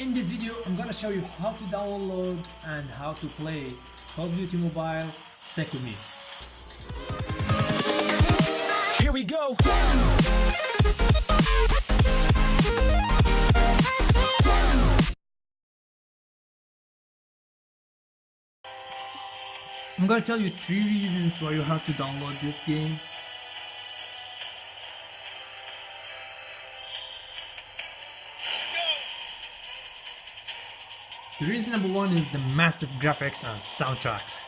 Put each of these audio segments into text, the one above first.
In this video, I'm gonna show you how to download and how to play Call of Duty Mobile. Stick with me. Here we go! I'm gonna tell you 3 reasons why you have to download this game. The reason number 1 is the massive graphics and soundtracks.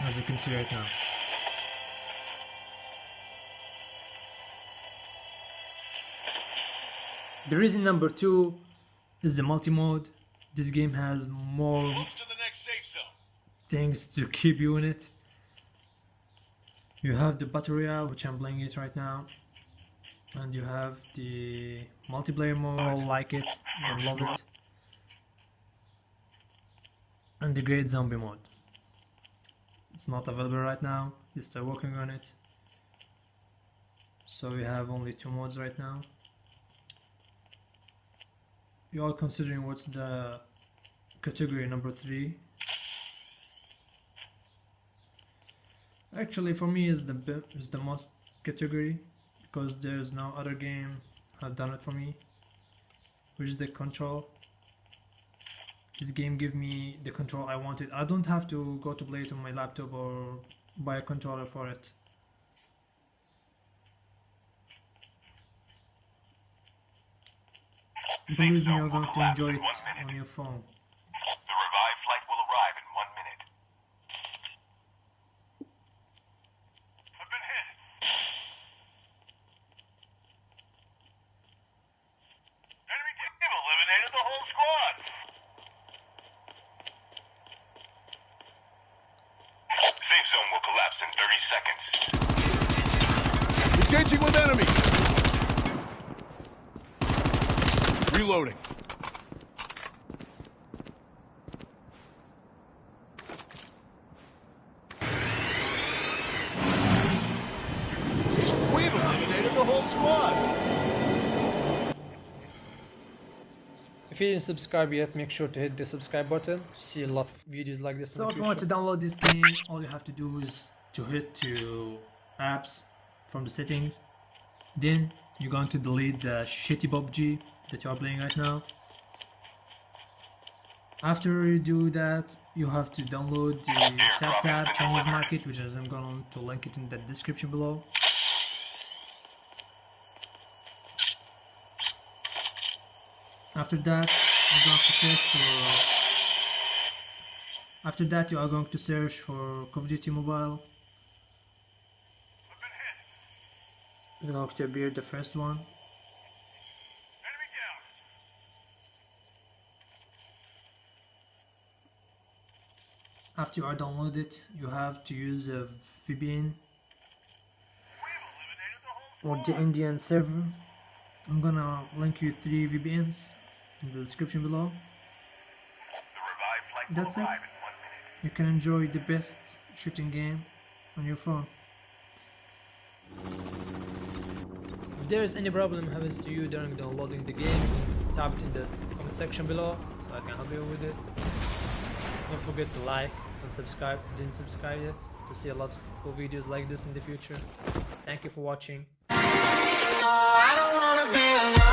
As you can see right now. The reason number 2 is the multi-mode. This game has more things to keep you in it. You have the Battle Royale, which I'm playing it right now. And you have the multiplayer mode. I like it, I love it. And the Great Zombie mode. It's not available right now, they're still working on it. So we have only 2 modes right now. You are considering what's the category number 3. Actually for me is the most category, because there's no other game have done it for me, which is the control. This game give me the control I wanted. I don't have to go to play it on my laptop or buy a controller for it. Believe me, you're going to enjoy it on your phone. The revived flight will arrive in 1 minute. I've been hit. Enemy team eliminated the whole squad. Safe zone will collapse in 30 seconds. Engaging with enemy. Reloading. We've eliminated the whole squad. If you didn't subscribe yet, make sure to hit the subscribe button to see a lot of videos like this. So if you want to download this game, all you have to do is to hit to apps from the settings. Then you're going to delete the shitty PUBG that you are playing right now. After you do that, you have to download the TapTap Chinese market, which is I'm going to link it in the description below. After that, you are going to search for Call of Duty Mobile. It's going to appear the first one. After you are downloaded, you have to use a VPN or the Indian server. I'm gonna link you 3 VPNs in the description below. That's it. You can enjoy the best shooting game on your phone. If there is any problem happens to you during downloading the game, type it in the comment section below so I can help you with it. Don't forget to like and subscribe if you didn't subscribe yet to see a lot of cool videos like this in the future. Thank you for watching. I don't wanna be alone.